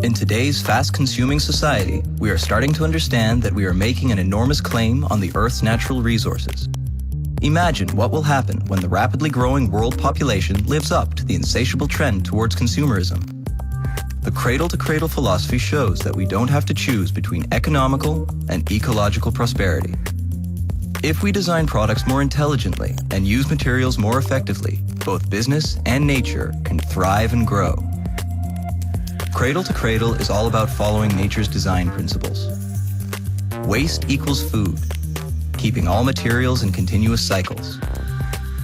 In today's fast-consuming society, we are starting to understand that we are making an enormous claim on the Earth's natural resources. Imagine what will happen when the rapidly growing world population lives up to the insatiable trend towards consumerism. The cradle-to-cradle philosophy shows that we don't have to choose between economical and ecological prosperity. If we design products more intelligently and use materials more effectively, both business and nature can thrive and grow. Cradle to Cradle is all about following nature's design principles. Waste equals food, keeping all materials in continuous cycles,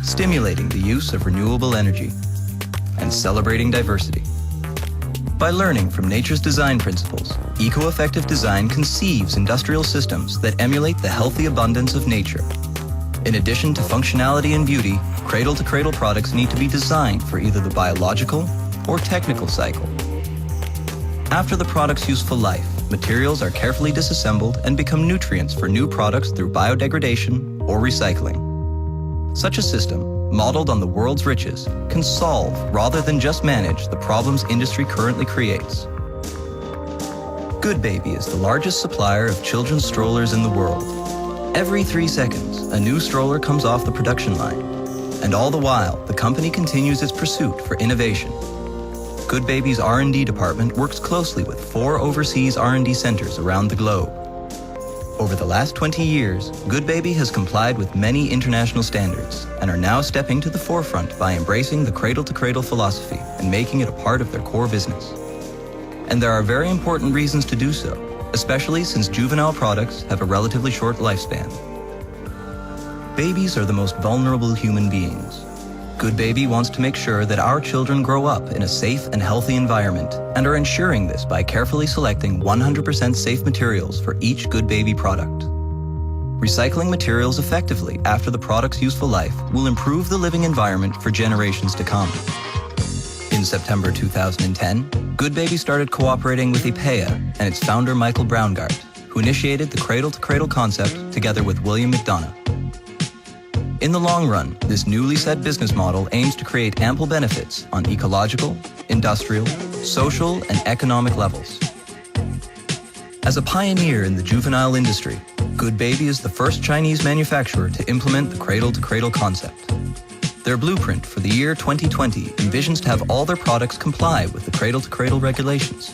stimulating the use of renewable energy, and celebrating diversity. By learning from nature's design principles, eco-effective design conceives industrial systems that emulate the healthy abundance of nature. In addition to functionality and beauty, cradle-to-cradle products need to be designed for either the biological or technical cycle. After the product's useful life, materials are carefully disassembled and become nutrients for new products through biodegradation or recycling. Such a system, modeled on the world's riches, can solve rather than just manage the problems industry currently creates. Goodbaby is the largest supplier of children's strollers in the world. Every 3 seconds, a new stroller comes off the production line. And all the while, the company continues its pursuit for innovation. Goodbaby's R&D department works closely with 4 overseas R&D centers around the globe. Over the last 20 years, Goodbaby has complied with many international standards and are now stepping to the forefront by embracing the cradle-to-cradle philosophy and making it a part of their core business. And there are very important reasons to do so, especially since juvenile products have a relatively short lifespan. Babies are the most vulnerable human beings. Goodbaby wants to make sure that our children grow up in a safe and healthy environment and are ensuring this by carefully selecting 100% safe materials for each Goodbaby product. Recycling materials effectively after the product's useful life will improve the living environment for generations to come. In September 2010, Goodbaby started cooperating with IPEA and its founder Michael Braungart, who initiated the cradle-to-cradle concept together with William McDonough. In the long run, this newly set business model aims to create ample benefits on ecological, industrial, social, and economic levels. As a pioneer in the juvenile industry, Goodbaby is the first Chinese manufacturer to implement the cradle-to-cradle concept. Their blueprint for the year 2020 envisions to have all their products comply with the cradle-to-cradle regulations.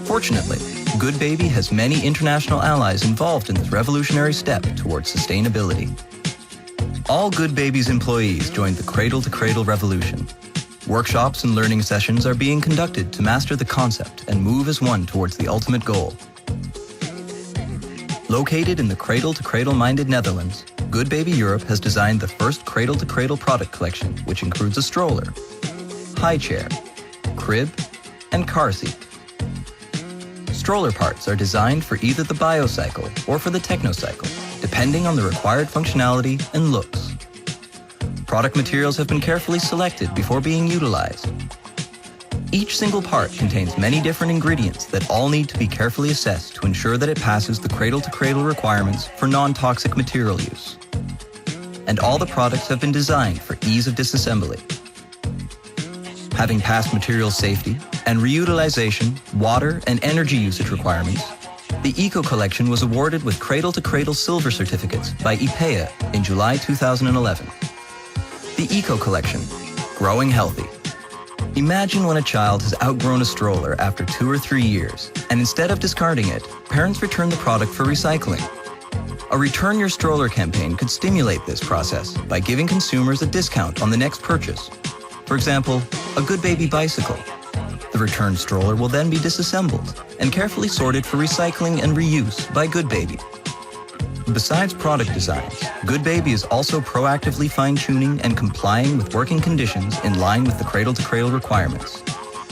Fortunately, Goodbaby has many international allies involved in this revolutionary step towards sustainability. All Goodbaby's employees joined the cradle-to-cradle revolution. Workshops and learning sessions are being conducted to master the concept and move as one towards the ultimate goal. Located in the cradle-to-cradle-minded Netherlands, Goodbaby Europe has designed the first cradle-to-cradle product collection, which includes a stroller, high chair, crib, and car seat. Stroller parts are designed for either the biocycle or for the technocycle, depending on the required functionality and looks. Product materials have been carefully selected before being utilized. Each single part contains many different ingredients that all need to be carefully assessed to ensure that it passes the cradle-to-cradle requirements for non-toxic material use. And all the products have been designed for ease of disassembly. Having passed material safety and reutilization, water, and energy usage requirements, the Eco Collection was awarded with Cradle-to-Cradle Silver certificates by IPEA in July 2011. The Eco Collection, growing healthy. Imagine when a child has outgrown a stroller after 2 or 3 years, and instead of discarding it, parents return the product for recycling. A Return Your Stroller campaign could stimulate this process by giving consumers a discount on the next purchase. For example, a Goodbaby bicycle. The returned stroller will then be disassembled and carefully sorted for recycling and reuse by Goodbaby. Besides product designs, Goodbaby is also proactively fine-tuning and complying with working conditions in line with the cradle-to-cradle requirements.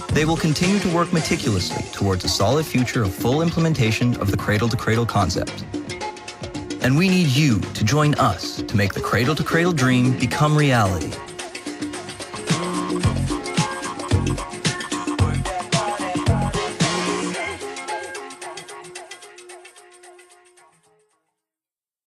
They will continue to work meticulously towards a solid future of full implementation of the cradle-to-cradle concept. And we need you to join us to make the cradle-to-cradle dream become reality.